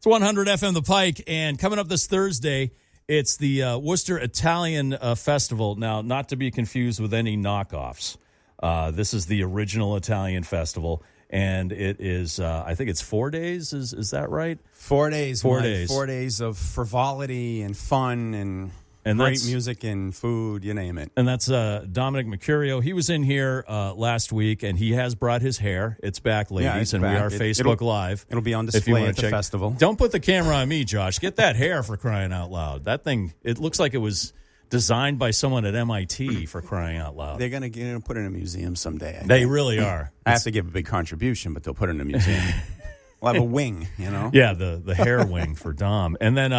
It's 100 FM The Pike, and coming up this Thursday, it's the Worcester Italian Festival. Now, not to be confused with any knockoffs. This is the original Italian festival, and it is, I think it's 4 days. Is that right? 4 days. 4 days. 4 days of frivolity and fun and great music and food, you name it. And that's Dominic Mercurio. He was in here last week, and he has brought his hair. It's back, ladies, it's and back. we are Facebook Live. It'll be on if you display wanna at the check. festival. Don't put the camera on me, Josh. Get that hair, for crying out loud. That thing, it looks like it was designed by someone at MIT, for crying out loud. They're going to put it in a museum someday. They really are. I have to give a big contribution, but they'll put it in a museum. We'll have a wing, you know? Yeah, the hair wing for Dom. And then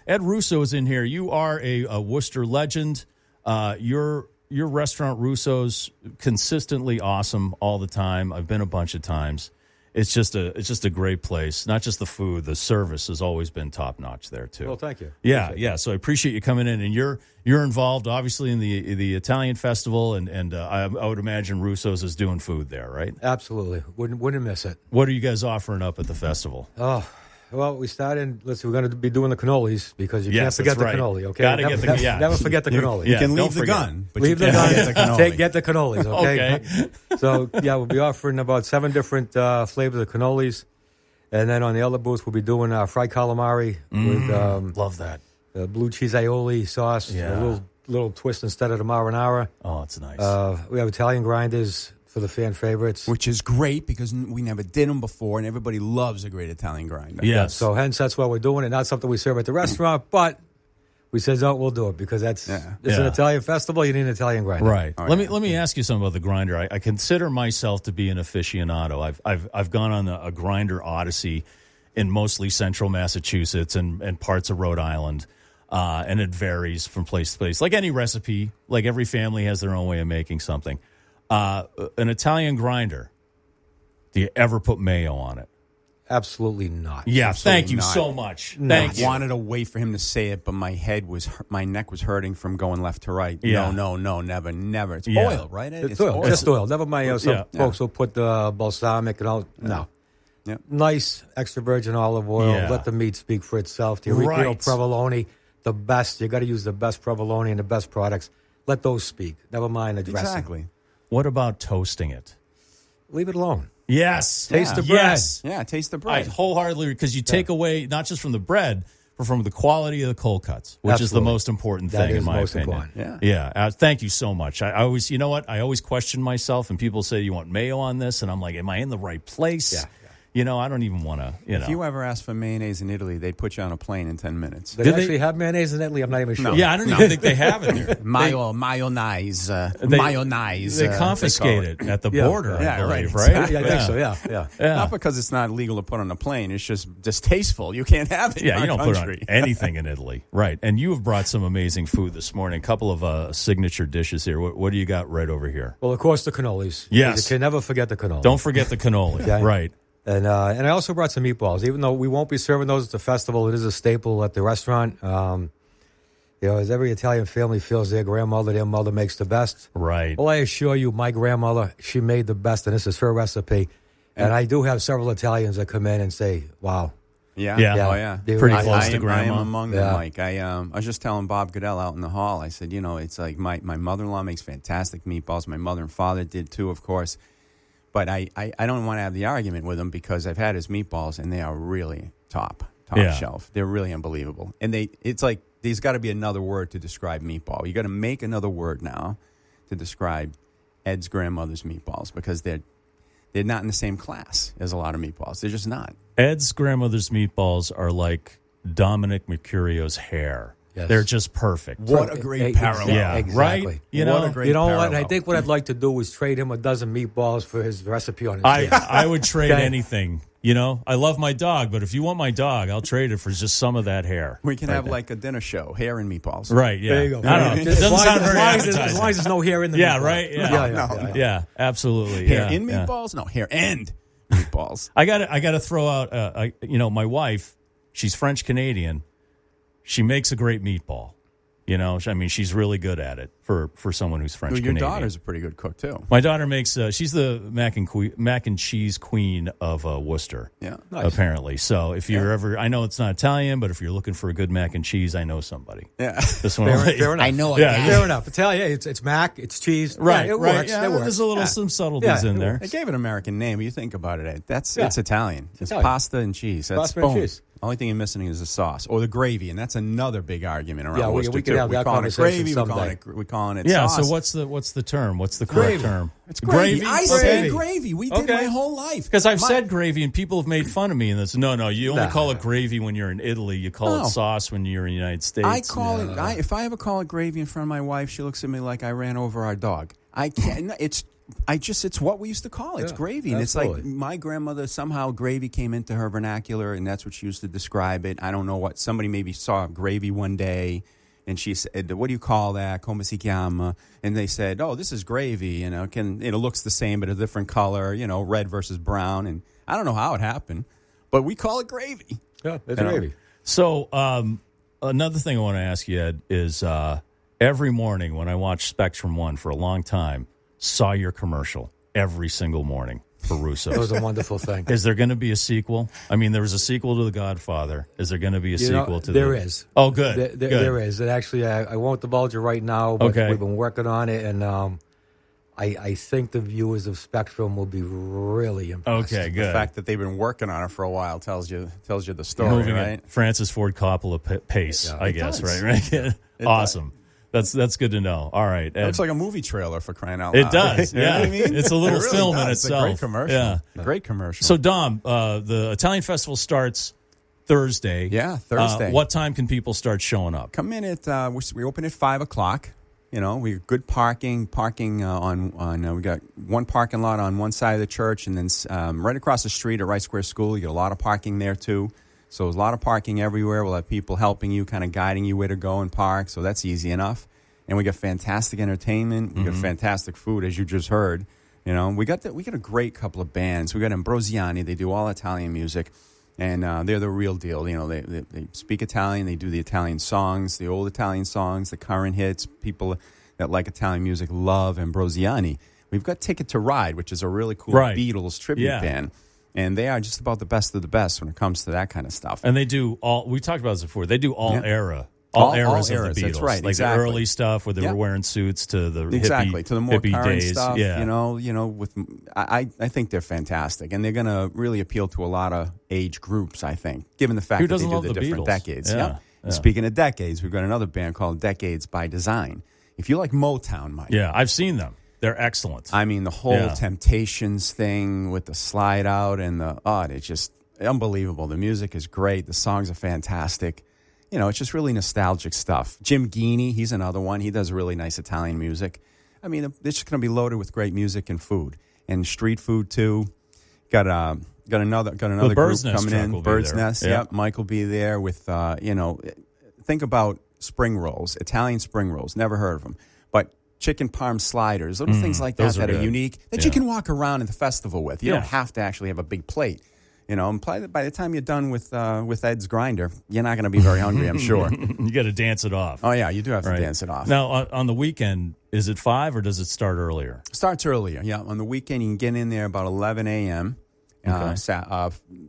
Ed Russo is in here. You are a Worcester legend. Your restaurant, Russo's, consistently awesome all the time. I've been a bunch of times. It's just a great place. Not just the food, the service has always been top notch there too. Well, thank you. Yeah. So I appreciate you coming in, and you're involved obviously in the Italian festival, and I would imagine Russo's is doing food there, right? Absolutely. Wouldn't miss it. What are you guys offering up at the festival? Oh, well, we started. We're going to be doing the cannolis because you can't forget the cannoli. Okay, Gotta get the never forget the cannoli. You can don't leave the forget. gun, but Leave you the can't gun. get the cannoli. Get the cannolis. Okay. Okay. So we'll be offering about 7 different flavors of cannolis, and then on the other booth we'll be doing fried calamari with Love that. blue cheese aioli sauce. Yeah. A little twist instead of the marinara. Oh, it's nice. We have Italian grinders for the fan favorites. Which is great because we never did them before, and everybody loves a great Italian grinder. Yes. So hence that's why we're doing it. Not something we serve at the restaurant, but we said, no, we'll do it because it's an Italian festival. You need an Italian grinder. Right. Let me ask you something about the grinder. I consider myself to be an aficionado. I've gone on a grinder odyssey in mostly central Massachusetts and parts of Rhode Island. And it varies from place to place. Like any recipe, like every family has their own way of making something. An Italian grinder, do you ever put mayo on it? Absolutely not. Yeah, Absolutely thank you not. so much. No. Thank I you. wanted to wait for him to say it, but my neck was hurting from going left to right. Yeah. No, never. It's Yeah. oil, right? It's oil. Just oil. Never mind. Some folks will put balsamic and all. No. Yeah. Nice extra virgin olive oil. Yeah. Let the meat speak for itself. The Rico Right. provolone, the best. You got to use the best provolone and the best products. Let those speak. Never mind the dressing. Exactly. What about toasting it? Leave it alone. Yes. Taste the bread. Yes. Yeah, taste the I bread. wholeheartedly, because you take away not just from the bread, but from the quality of the cold cuts, which is the Absolutely. most important That thing is in my most opinion. important. Yeah. Thank you so much. I always, you know what? I always question myself, and people say, "You want mayo on this?" And I'm like, "Am I in the right place?" Yeah. You know, I don't even want to. If you ever ask for mayonnaise in Italy, they'd put you on a plane in 10 minutes. They Did they- actually have mayonnaise in Italy? I'm not even sure. Yeah, I don't even think they have it there. Mayonnaise. They confiscate it at the border. Yeah, I believe, right. right? Yeah, I think so. Yeah. Not because it's not legal to put on a plane. It's just distasteful. You can't have it in Yeah, you our don't country. put on anything in Italy, right? And you have brought some amazing food this morning. A couple of signature dishes here. What do you got right over here? Well, of course, the cannolis. Yes. You can never forget the cannoli. Don't forget the cannoli, Okay. right? And I also brought some meatballs. Even though we won't be serving those at the festival, it is a staple at the restaurant. As every Italian family feels their mother makes the best. Right. Well, I assure you, my grandmother, she made the best, and this is her recipe. And I do have several Italians that come in and say, wow. Yeah. Yeah. Oh, yeah. Pretty close I to am grandma. among them, Yeah. Mike. I was just telling Bob Goodell out in the hall, I said, it's like my mother-in-law makes fantastic meatballs. My mother and father did too, of course. But I don't want to have the argument with him because I've had his meatballs, and they are really top shelf. They're really unbelievable. And it's like there's got to be another word to describe meatball. You got to make another word now to describe Ed's grandmother's meatballs because they're not in the same class as a lot of meatballs. They're just not. Ed's grandmother's meatballs are like Dominic Mercurio's hair. Yes. They're just perfect. What a great parallel. Yeah, exactly. right? You know, What a great You know what? parallel. I think what I'd like to do is trade him a dozen meatballs for his recipe on his I would trade Okay. anything. You know, I love my dog, but if you want my dog, I'll trade it for just some of that hair. We can have like a dinner show, hair and meatballs. Right, yeah. There you go. I don't know. It As doesn't long sound as very long as appetizing. there's no hair in the Yeah, meatball. right? Yeah. Yeah, absolutely. Hair yeah, in yeah. meatballs? No, hair and meatballs. I got to throw out, my wife, she's French-Canadian. She makes a great meatball. You know, I mean, she's really good at it for someone who's French Your Canadian. daughter's a pretty good cook too. My daughter makes. She's the mac and cheese queen of Worcester. Yeah, Nice. Apparently. So if you're ever, I know it's not Italian, but if you're looking for a good mac and cheese, I know somebody. Yeah. This one, Fair enough. I know. Fair enough. Italian, it's mac, it's cheese. right? Yeah, it right. works. Yeah, it works. there's a little some subtleties in there. They gave it an American name. You think about it, it's Yeah. Italian. It's Italian. pasta and cheese. That's Pasta and boom. cheese. Only thing you're missing is the sauce or the gravy, and that's another big argument around Yeah, we Worcester could too. have We're that calling it conversation gravy. someday. We're calling it Yeah. sauce. So what's the term? What's the correct Gravy. term? It's gravy. I say Gravy. gravy. We did my whole life. Because I've said gravy and people have made fun of me and this. No, you only call it gravy when you're in Italy. You call it sauce when you're in the United States. I call it. If I ever call it gravy in front of my wife, she looks at me like I ran over our dog. I can't. It's what we used to call it. It's gravy, and absolutely. it's like my grandmother somehow gravy came into her vernacular, and that's what she used to describe it. I don't know what somebody maybe saw gravy one day, and she said, "What do you call that? Come si chiama?" And they said, "Oh, this is gravy. You know, it looks the same but a different color. You know, red versus brown." And I don't know how it happened, but we call it gravy. Yeah, it's gravy. So another thing I want to ask you, Ed, is every morning when I watch Spectrum One for a long time, saw your commercial every single morning for Russo. It was a wonderful thing. Is there going to be a sequel? I mean, there was a sequel to The Godfather. Is there going to be a sequel to There is. Oh, good. There is. And actually, I won't divulge it right now, but Okay. we've been working on it, and I think the viewers of Spectrum will be really impressed. Okay, good. The fact that they've been working on it for a while tells you the story, Moving right? at Francis Ford Coppola pace, Yeah, I it guess, does. right? Awesome. That's good to know. All right. It looks like a movie trailer for crying out It loud. does. You know Yeah. what I mean? It's a little It really film in does. itself. It's a great commercial. Yeah. A great commercial. So, Dom, the Italian Festival starts Thursday. Yeah, Thursday. What time can people start showing up? Come in at we open at 5:00. You know, we got good parking. We got one parking lot on one side of the church, and then right across the street at Wright Square School, you get a lot of parking there too. So there's a lot of parking everywhere. We'll have people helping you, kind of guiding you where to go and park. So that's easy enough. And we got fantastic entertainment. We got fantastic food, as you just heard. You know, we got a great couple of bands. We got Ambrosiani. They do all Italian music, and they're the real deal. You know, they speak Italian. They do the Italian songs, the old Italian songs, the current hits. People that like Italian music love Ambrosiani. We've got Ticket to Ride, which is a really cool Beatles tribute band. And they are just about the best of the best when it comes to that kind of stuff. And they do we talked about this before. They do all eras of the Beatles. That's right, Like exactly. the early stuff where they were wearing suits to the Exactly, to the more hippie current days. stuff. Yeah. I think they're fantastic, and they're going to really appeal to a lot of age groups. I think, given the fact Who that they doesn't do love the the different Beatles? decades. Yeah, Yep. And speaking of decades, we've got another band called Decades by Design. If you like Motown, Mike. Yeah, I've seen them. They're excellent. I mean, the whole Temptations thing with the slide out and it's just unbelievable. The music is great. The songs are fantastic. You know, it's just really nostalgic stuff. Jim Geeney, he's another one. He does really nice Italian music. I mean, it's just going to be loaded with great music and food, and street food too. Got another group coming in. Bird's Nest. Yep, Mike will be there with think about spring rolls, Italian spring rolls. Never heard of them, but chicken parm sliders, little things like that that are unique that you can walk around at the festival with. You don't have to actually have a big plate. You know, and by the time you're done with Ed's grinder, you're not going to be very hungry, I'm sure. You got to dance it off. Oh, yeah, you do have to dance it off. Now, on the weekend, is it 5 or does it start earlier? Starts earlier, yeah. On the weekend, you can get in there about 11 a.m.,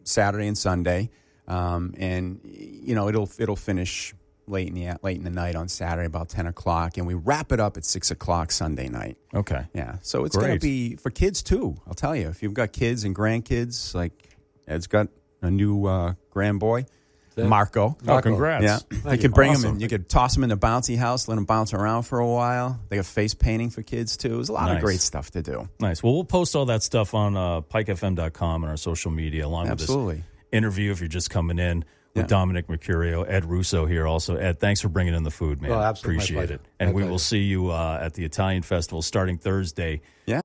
Saturday and Sunday. And, you know, it'll finish late in the night on Saturday, about 10 o'clock. And we wrap it up at 6 o'clock Sunday night. Okay. Yeah, so it's going to be for kids, too. I'll tell you, if you've got kids and grandkids, like Ed's got a new grandboy, Marco. Oh, congrats. Yeah. You can bring him in. You could toss him in the bouncy house, let him bounce around for a while. They have face painting for kids, too. There's a lot of great stuff to do. Nice. Well, we'll post all that stuff on pikefm.com and our social media along with this interview if you're just coming in with Dominic Mercurio, Ed Russo here also. Ed, thanks for bringing in the food, man. Oh, absolutely. Appreciate it. And we will see you at the Italian Festival starting Thursday. Yeah.